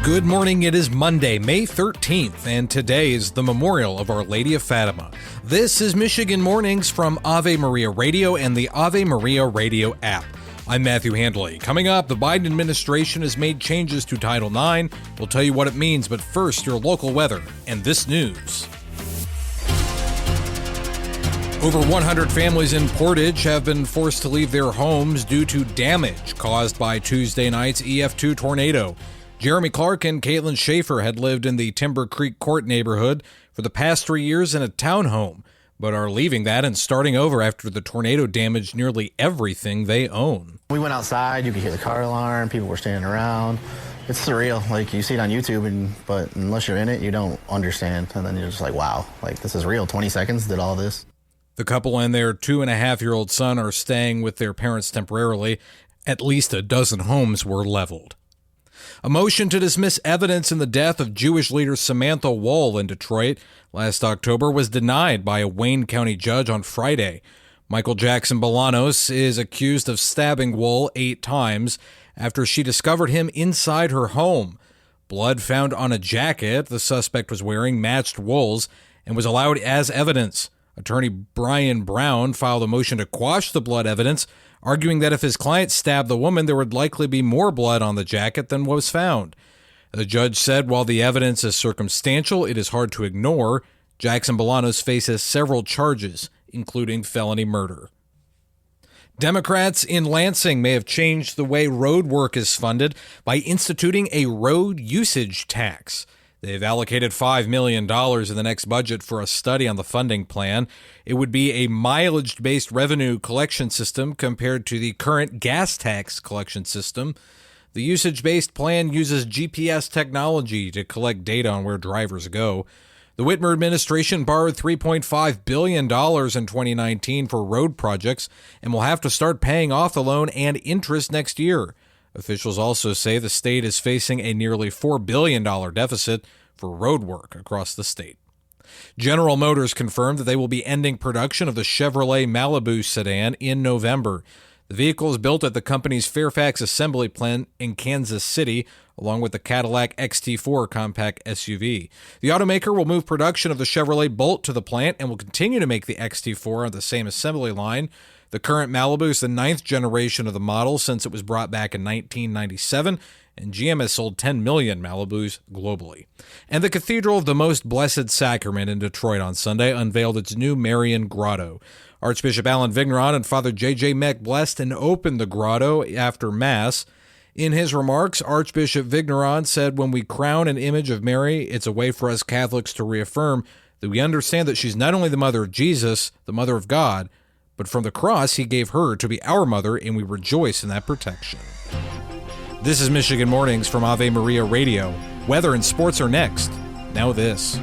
Good morning, it is Monday, May 13th, and today is the memorial of Our Lady of Fatima. This is Michigan Mornings from Ave Maria Radio and the Ave Maria Radio app. I'm Matthew Handley. Coming up, the Biden administration has made changes to Title IX. We'll tell you what it means, but first, your local weather and this news. Over 100 families in Portage have been forced to leave their homes due to damage caused by Tuesday night's EF2 tornado. Jeremy Clark and Caitlin Schaefer had lived in the Timber Creek Court neighborhood for the past 3 years in a townhome, but are leaving that and starting over after the tornado damaged nearly everything they own. We went outside, you could hear the car alarm, people were standing around. It's surreal, like you see it on YouTube, but unless you're in it, you don't understand. And then you're just like, wow, like this is real, 20 seconds did all this. The couple and their 2.5-year-old son are staying with their parents temporarily. At least a dozen homes were leveled. A motion to dismiss evidence in the death of Jewish leader Samantha Woll in Detroit last October was denied by a Wayne County judge on Friday. Michael Jackson Bolanos is accused of stabbing Woll 8 times after she discovered him inside her home. Blood found on a jacket the suspect was wearing matched Woll's and was allowed as evidence. Attorney Brian Brown filed a motion to quash the blood evidence, arguing that if his client stabbed the woman, there would likely be more blood on the jacket than was found. The judge said while the evidence is circumstantial, it is hard to ignore. Jackson Bolanos faces several charges, including felony murder. Democrats in Lansing may have changed the way road work is funded by instituting a road usage tax. They've allocated $5 million in the next budget for a study on the funding plan. It would be a mileage-based revenue collection system compared to the current gas tax collection system. The usage-based plan uses GPS technology to collect data on where drivers go. The Whitmer administration borrowed $3.5 billion in 2019 for road projects and will have to start paying off the loan and interest next year. Officials also say the state is facing a nearly $4 billion deficit for road work across the state. General Motors confirmed that they will be ending production of the Chevrolet Malibu sedan in November. The vehicle is built at the company's Fairfax assembly plant in Kansas City, along with the Cadillac XT4 compact SUV. The automaker will move production of the Chevrolet Bolt to the plant and will continue to make the XT4 on the same assembly line. The current Malibu is the 9th generation of the model since it was brought back in 1997, and GM has sold 10 million Malibus globally. And the Cathedral of the Most Blessed Sacrament in Detroit on Sunday unveiled its new Marian Grotto. Archbishop Alan Vigneron and Father J.J. Meck blessed and opened the grotto after Mass. In his remarks, Archbishop Vigneron said, "When we crown an image of Mary, it's a way for us Catholics to reaffirm that we understand that she's not only the mother of Jesus, the mother of God, but from the cross, he gave her to be our mother, and we rejoice in that protection." This is Michigan Mornings from Ave Maria Radio. Weather and sports are next. Now this.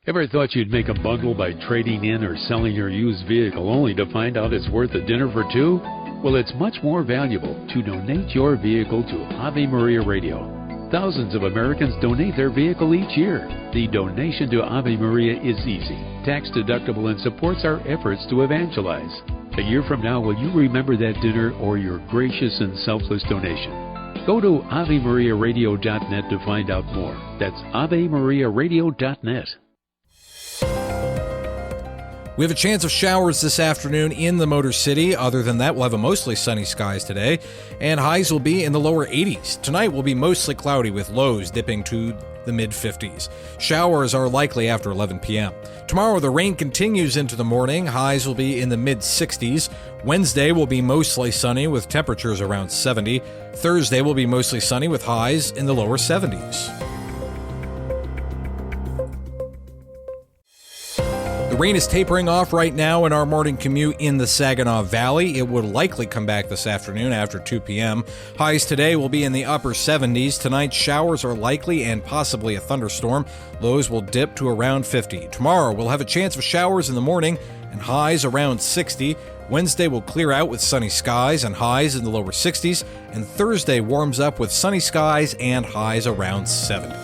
Ever thought you'd make a bundle by trading in or selling your used vehicle only to find out it's worth a dinner for two? Well, it's much more valuable to donate your vehicle to Ave Maria Radio. Thousands of Americans donate their vehicle each year. The donation to Ave Maria is easy, tax-deductible, and supports our efforts to evangelize. A year from now, will you remember that dinner or your gracious and selfless donation? Go to AveMariaRadio.net to find out more. That's AveMariaRadio.net. We have a chance of showers this afternoon in the Motor City. Other than that, we'll have a mostly sunny skies today, and highs will be in the lower 80s. Tonight will be mostly cloudy with lows dipping to the mid-50s. Showers are likely after 11 p.m. Tomorrow, the rain continues into the morning. Highs will be in the mid-60s. Wednesday will be mostly sunny with temperatures around 70. Thursday will be mostly sunny with highs in the lower 70s. The rain is tapering off right now in our morning commute in the Saginaw Valley. It will likely come back this afternoon after 2 p.m. Highs today will be in the upper 70s. Tonight, showers are likely and possibly a thunderstorm. Lows will dip to around 50. Tomorrow, we'll have a chance of showers in the morning and highs around 60. Wednesday will clear out with sunny skies and highs in the lower 60s. And Thursday warms up with sunny skies and highs around 70.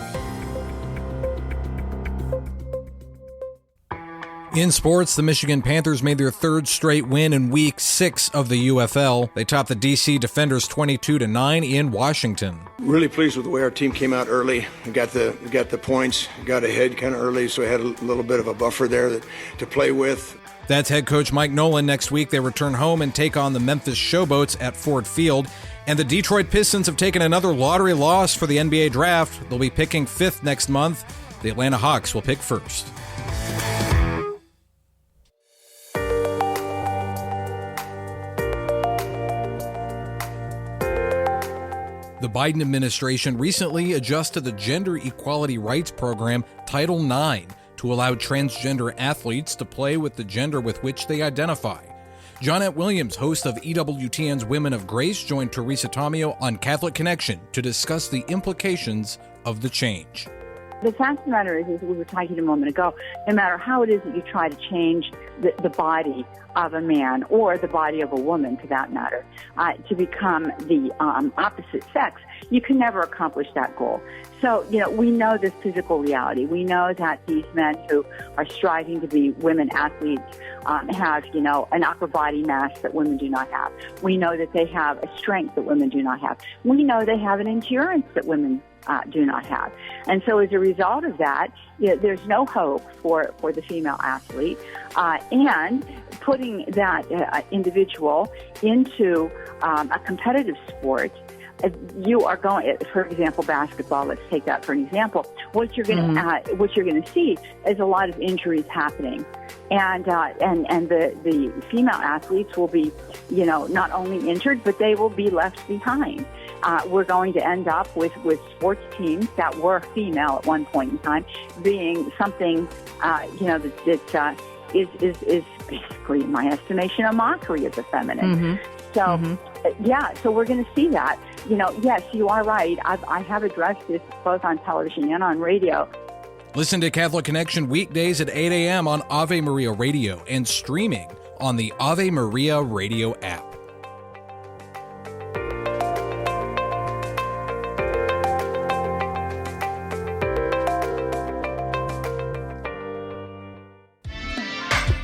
In sports, the Michigan Panthers made their third straight win in Week 6 of the UFL. They topped the DC Defenders 22-9 in Washington. Really pleased with the way our team came out early. We got the points, got ahead kind of early, so we had a little bit of a buffer there to play with. That's head coach Mike Nolan. Next week, they return home and take on the Memphis Showboats at Ford Field. And the Detroit Pistons have taken another lottery loss for the NBA draft. They'll be picking 5th next month. The Atlanta Hawks will pick 1st. The Biden administration recently adjusted the Gender Equality Rights Program, Title IX, to allow transgender athletes to play with the gender with which they identify. Johnette Williams, host of EWTN's Women of Grace, joined Teresa Tomeo on Catholic Connection to discuss the implications of the change. The fact of the matter is, as we were talking a moment ago, no matter how it is that you try to change the body of a man or the body of a woman, for that matter, to become the opposite sex, you can never accomplish that goal. So, we know this physical reality. We know that these men who are striving to be women athletes have, an upper body mass that women do not have. We know that they have a strength that women do not have. We know they have an endurance that women do not have. And so as a result of that, there's no hope for the female athlete. And putting that individual into a competitive sport, you are going, for example, basketball. Let's take that for an example. What you're going to see is a lot of injuries happening, and the female athletes will be, not only injured, but they will be left behind. We're going to end up with sports teams that were female at one point in time being something, that is basically, in my estimation, a mockery of the feminine. So we're going to see that. Yes, you are right. I have addressed this both on television and on radio. Listen to Catholic Connection weekdays at 8 a.m. on Ave Maria Radio and streaming on the Ave Maria Radio app.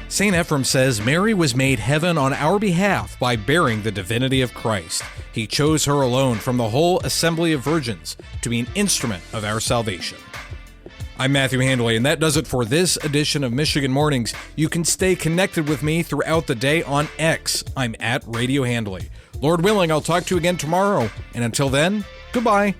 St. EPHRAEM says Mary was made heaven on our behalf by bearing the divinity of Christ. He chose her alone from the whole assembly of virgins to be an instrument of our salvation. I'm Matthew Handley, and that does it for this edition of Michigan Mornings. You can stay connected with me throughout the day on X. I'm at Radio Handley. Lord willing, I'll talk to you again tomorrow. And until then, goodbye.